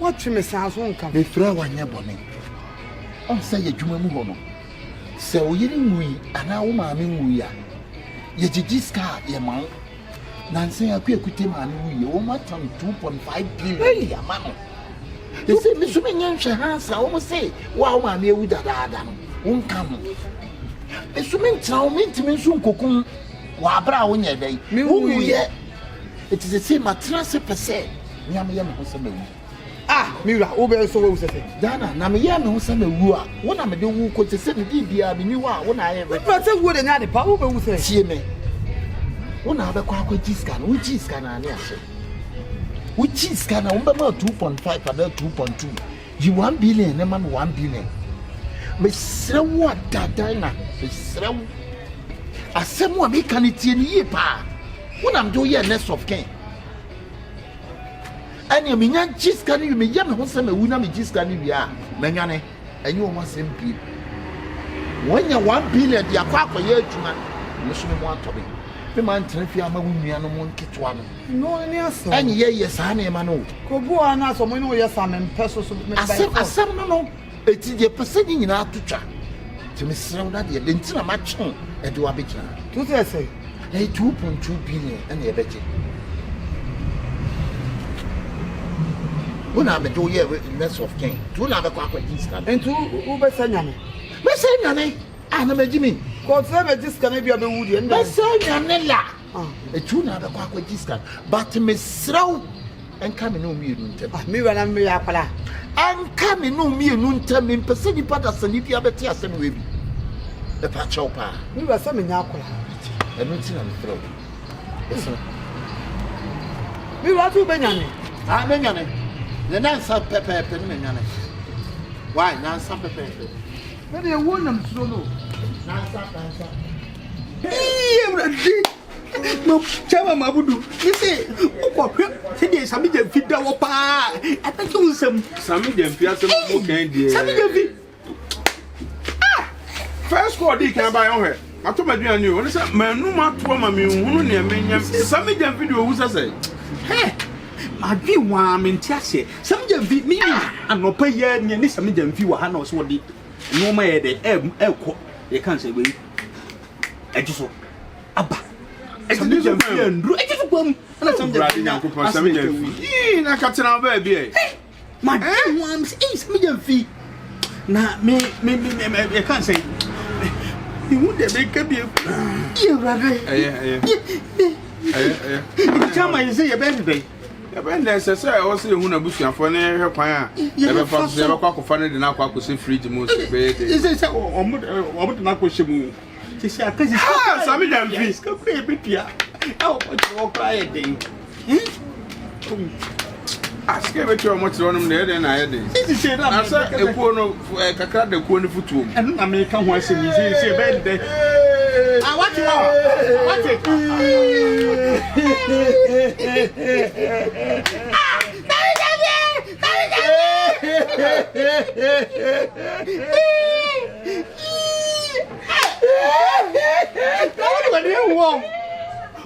What you miss house won't come. The Fra one year bonnet. On say a Jumamuhono. So you we and our mammy we are. Yejiska, your mount. Nancy, I could put him and we almost 2.5 billion. Mamma. They say, Miss Sumin has, I almost say, wow, mammy, with that Adam won't come. Miss Sumin, tell me to me soon, Cocoon, Wabra, when you're day. Me, yet. It is the same at 30%. Yam was a ah, Mira, over so was it. Dana, Namayam was a wua. One of the who could say, Dibia, be new one I ever. But I would another power with a CMA. One other quack with Giscan, which is can which is can 2.5 about 2.2. You 1 billion, a man 1 billion. But so what that Dana is so. As someone make an Etienne pa. When I'm doing a nest of king. And you mean, just can you mean, young Hosam, a winner, just can you are, Mangane, and you almost simply. When you're 1 billion, the aqua year to man, Muslim want to be. The man tell you I'm a woman, one kit one. No, yes, and yes, I am a no. Go on, as we know your son and persons. I said, no, it's the person in our teacher. To Miss Ronda, the Dentina match and do a bit now. To say, 2.2 billion and a better. When I'm a 2 year mess of king, 2 another quack with this and 2 Uber Sanani. Messanani, and a Jimmy. God save this can be a woody and Messanella. A 2 another quack with this gun, but Miss Row and coming no me, me when I'm me apala. And coming no me, noon tell me, Pacific Patterson, if you have a tear, send with me. The patch of pa. You are some in Aquila. And what's in the throat. Yes, sir. We want to Benjamin. Ah, Benjamin. The Nansa Pepper Penman. Why, Nansa Pepper? But they won them solo. Nansa. No, Chama Mabudu. You say, oh, today, some of them feed the wapa. I think you some of them feed some more candy. Some of them. Ah, first squad, they can buy on her. I told my dear new, when I said, man, no matter what, mammy, who near me, some of them video who's I say, hey. I be warm in Tassie. Some of them beat me and no pay yet, and some of them few hands what did no more the they can't say, we. I just saw Abba. I just one and some riding up for some of them. I can't tell baby. My arms is million feet. Now, me, I can't say. You would make a beer. You rather. Tell me, you say a birthday. There's a say, I was saying, who bush and for her pie. Never found the cock funny than I could say free to most. Is it so? Or not push you? She said, some of them please go baby. Oh, what you all cry a day. Ask him what you want to run there, then I had it. Is it I said a corner for a caca the corner for 2. And American was in his birthday. I want you all. What's it?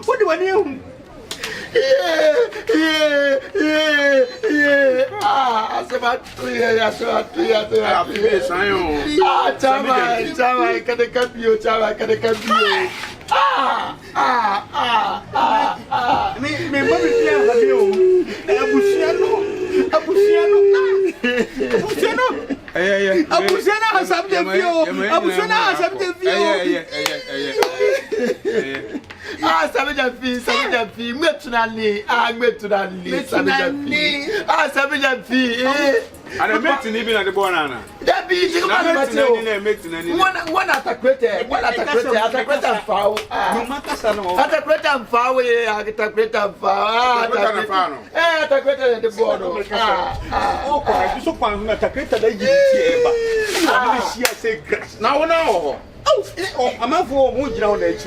What do I do? Ah, I said, Chama, can I cut you? Chama, can I cut you? Me mami pia you. Abusiano. Abusiano has something for you. Abusiano has something for you. Ah, Savage fee, metunali, Savage fee. And I met in even at the banana. That be one at a crater, one at a crater, at a crater foul. At a crater foul, at a crater foul, at a crater at the border. Oh, so fun at a crater that you say grass. Now, oh, I'm not for one down there.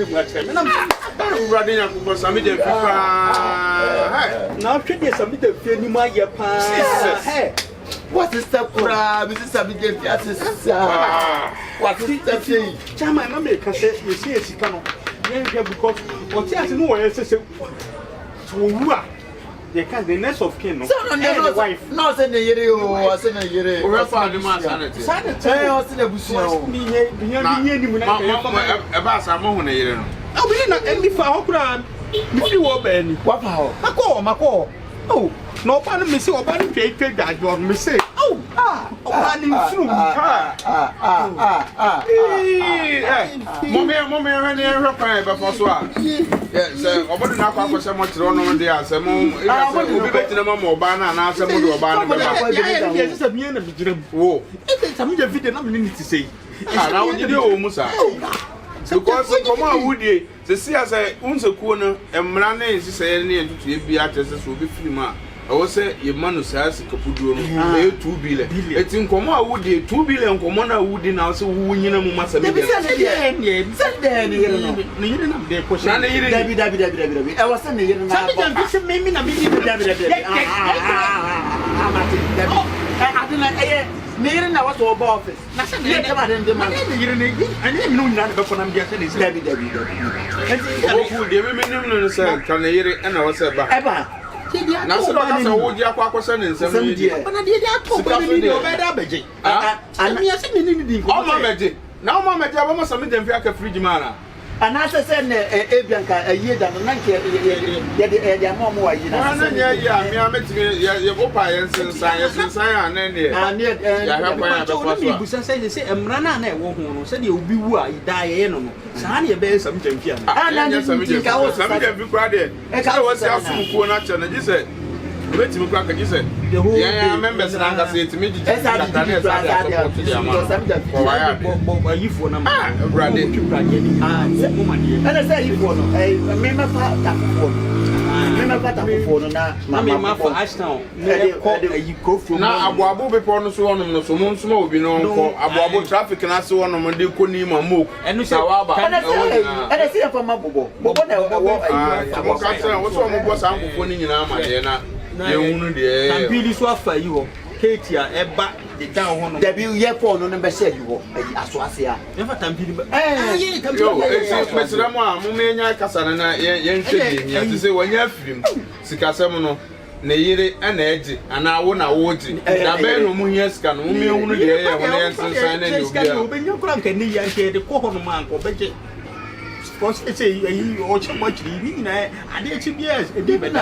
I'm running up for some of them. Now, treat you some of the feeling my pa. What is the problem? This is a big what is that thing? Chama, my make us say, you see, it's because what you know, I say, so they can't the next of kin. No, wife. No, send the yere o, send the yere. We have found the man sanity. Sanity. I send the busu. Me ni mu na. E ba sa mo hu na yere no. O bi na emi fa ho kura. Me fi wo ba ni. Wa fa ho. Mako. Oh, no pa no me say oba ni twa da jo me say. Oh, oba ni funu ha. Mommy when you rock by before so. Yes, oba na kwa kwa se mo tiro no de asem obi betina mo oba na asem do oba na ba. Ya se me na me giram. Wo. E se me je video na me ni ti say. Na wo de o mu sa. Because come on woodie se see as unse kuo no emra na esi se ne entutu e bia tese so obi film a o se ye manu sa sikapuduo no e 2 billion etin komo a woodie 2 billion komo na woodie na so wo nyina mu masa me de se de no yire na de ko na yire dabi e was se ne yire na ba se me na me dabi adina Nere na was over office. Na se ne kama de man. Yire ne ani me no nyina be ko na me se ne dabi. Oboku de me nim no se kan yire na was ba. Eba. Na se ba ka wo di akwa akwose ne nsem ni. Na de akọ ba ni ni obeda beje. Ani ase ni ni di ko. O ma beje. Na o ma beje ba mo so me dem fi aka fridge man na. Ana se ne ebianka aye da no nanke ye de amomo wa yi na. Na nya ya me ametime ye opa ye sensan ya na ne. Ani ya ha kwa ya be kwa so. Mi busa se emra na na e wo ho no se de obi wu a da ye no no. Sa na ye be sam jamfi ana. Ana ni ka wo sam jamfi kwa de. E ka wo se asum kuo na che na ji se wait me kwa ka ji se. Ya members na ka se timi ji. Esa di bo yifo na ma. Brade. Ana say yifo no. Me ma fa ta fofo. Me ma fa ta fofo no na ma fa Ashtown. Me ko ayi ko from. Na aboabo be po no so wonom no so mo nsoma obi no nko. Aboabo traffic na se wonom de ko ni ma mo. Enu se waba. Ana say fa ma bobo. Bobo na wo ayi. Abo ka se wo so mo bo sa nkofo ni nyina ma de na. Ye hunu de. Tampili so afa yi ho. Ketia eba de down ho no. Da bi ye phone no be say yi ho. Aso ase a. E fa tampili ba. Ye tampili. Yo, e mesra mo a mo menya kasa na ye nhwe de nya te se wanya afirim. Sikasem no na yire ana eji ana wo na wo ji. Da be no mu hia sika no mo me hunu de ye ho na sensan na ni obi a. Obenya kura nka ni ya nke de ko ho no man ko beje. Because it's a watch much living I did yes,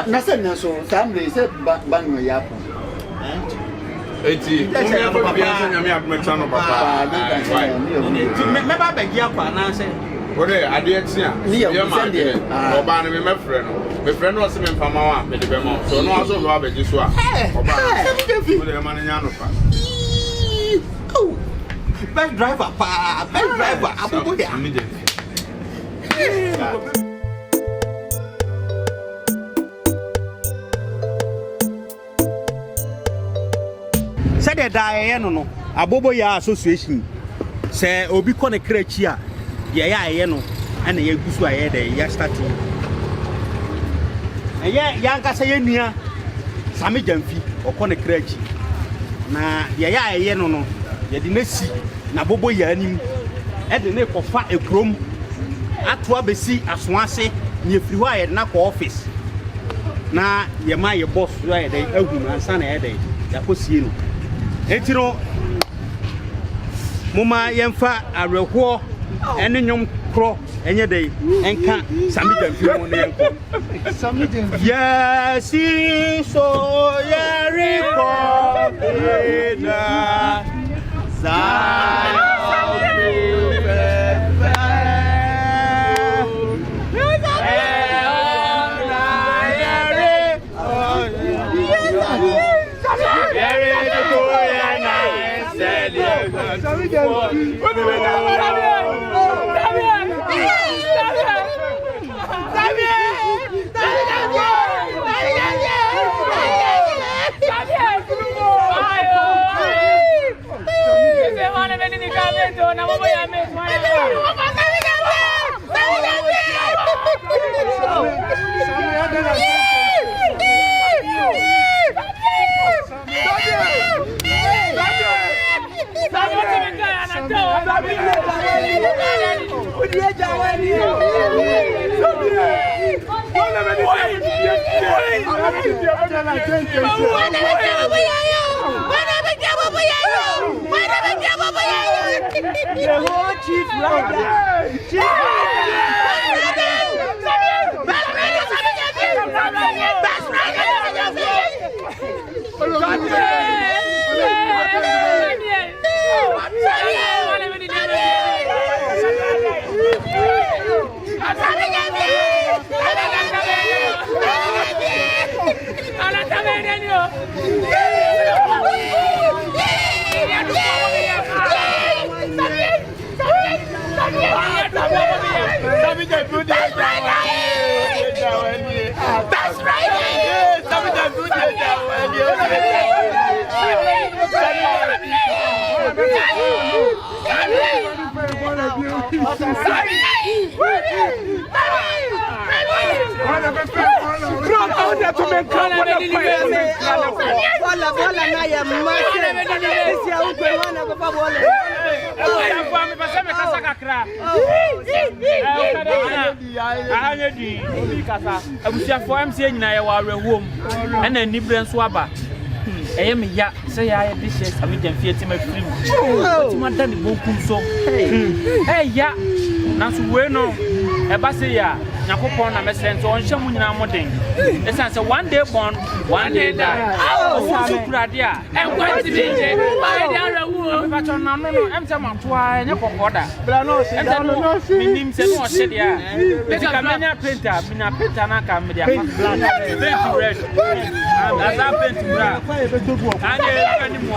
nothing so family said bang ya po. Eti that's a papa me have met no papa. Remember beg ya kwa na say what ade tia ya ma de oba na me friend no me friend no se me mfama wa me de be mo so no aso ba beji so a oba na me man nya no pa. Best driver pa best driver abobo ya. Said the die no abobo ya association say obi ko ne krachi a ye ya no ana ye gusu aye de ya start ya nka say nua same jamfi okọ ne krachi na ye ya no ye de na si na abobo ya anim e de ne kofa ekrom atwa besi asoase ne firi ho aye na ko office na ye ma ye boss yo aye de ahunu ansa na ye de ya kosie no etiro muma yemfa areho ene nyom kro enye de enka samija mfimo ne enko samija yes so yeriko ena sa I am ya say I dishes I mean fiat my film. What done the bokum so hey ya na so we no e ba say ya yakopon na mesen so on hyamu nyina modern e san say one day born one day die oh so kurade a en kwanti bi je ba dey arawu ba cho na no em say mantoa enye kokoda bra no say no minim say no hye dia be ka menya painter mina painter na ka me dia black paint red as a paint bra anye ani mo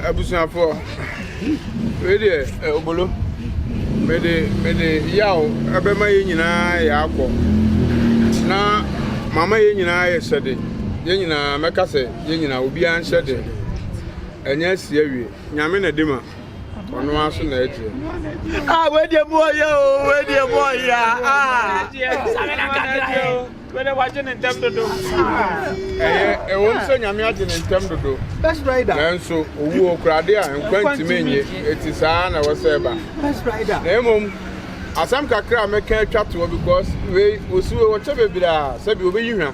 Abusuafo wede obolo mede yaw abema ye nyina ya akọ na mama ye nyina ye sede ye nyina mekase ye nyina obi an sede enya sie awie nyame na dema ono aso na eje wede moya o wede moya samena kakra wede waje ne ntam dodo won so nyame aje ne ntam dodo Best rider. Nanso owu okrade a nkwanti menye eti saa na woseba Best rider. na emom asam kakra meka twato because we osuwe woche bebira sabi obeyi hwa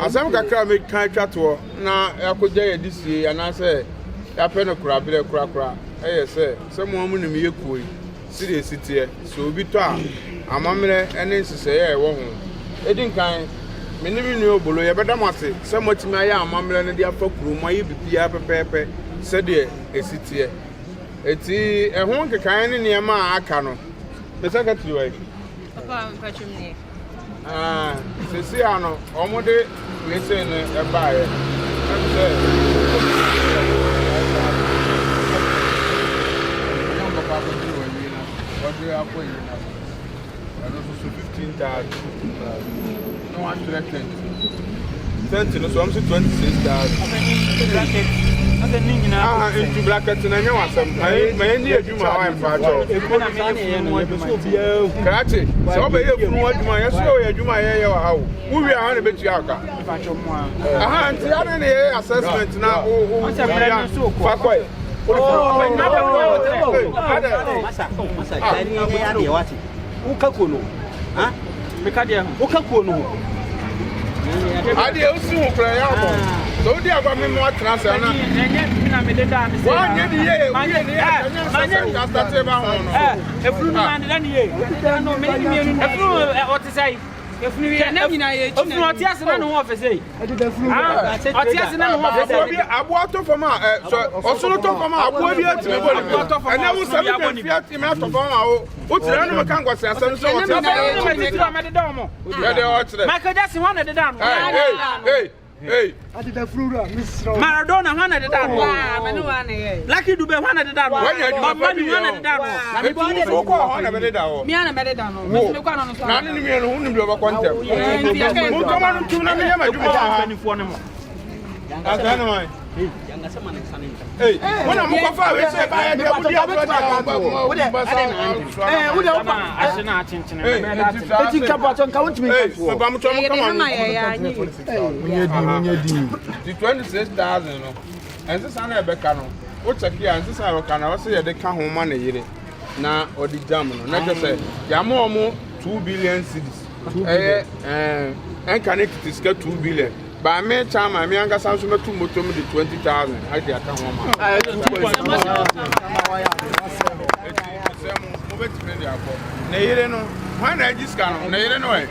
asam kakra meka twato na yakoja ye disi anase ya pe no kurabire kurakura eye se mo amu nim ye koi serious tie so obi to a amamre ene nsese ye wo ho edin kan menimi nu obolo ye beda mate se motimi aya amamre ne dia fa kuro mo ye bibia pepepe se de esitie eti ehun kekan ne niema aka no pesa ka tiwai papa mpachumni sesi ano omode wese ne ebaaye nse nyamba pa ko di wani na wode akọ yi na ano so 15,000 no one directed 20 no so I'm 26,000 ɔsɛ ne nyinaa into bracket na nya wasam ma ni adwuma wa mfa cho na me yɛ funu adwuma krache so obeye funu adwuma yɛ so yɛ adwuma yɛ wa hawo wo wi a na betu aka mfa cho mo a nti ade ne yɛ assessment na o ɔsɛ brɛ no so ko fa kɔ masa tani ya de wati uka kono ha meka de ho uka kono ade o si ho kra ya ko so di agba me mo atransa na enye na me de da me se wa nye di ye manye just start ba ho no efuru na de da ni ye no me ni me efuru o te sai efuru ye na nyina ye chi na efuru o te ase na no ho ofese o te ase na no ho ofese bi abo to fama so osoro to fama abo bi atime bo ni ene wo sabi be fiat me to fama o tire no me kan kwase asem so o te me de da mo ya de o tire Michael Jackson ho na de da no hey Adida Flora Miss Maradona ho na de da no me no wa na ye. Lucky Dube ho na de da no Mami ho na de da no na me bo de ko ho na be de da ho Me ana me de da no. Me me kwa no so. na ni me no hu ni bi oba kontem mo to ma no tum na me ya ma dwuma ha ni fo ne mo aka na mai yanga sama na sanin hey wona mo ko fa we se ba ya de budi abro da wo de wo de ase na chenchene me da te eti kapa ton ka wontimi hey so ba mo to mo come on Munye di the 26,000 no ense sa na ebe ka no o check ya ense sa ka na o se ye de ka ho ma na yire na o di jam no na je se ya mo 2 billion cedis connect is 2 billion ba me chama me anga sanso metu moto me de 20,000 I dey aka ho ma na yire no when I just can na yire no e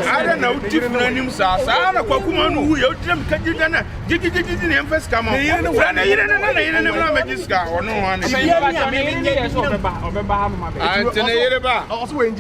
ada na uti funa nim sa na kwakuma no hu ye utrem ka gida na gigi na emfes ka ma na yire no na yire no na me just ka ono ho na me so obeba ha mo ma be ante na yire ba Also we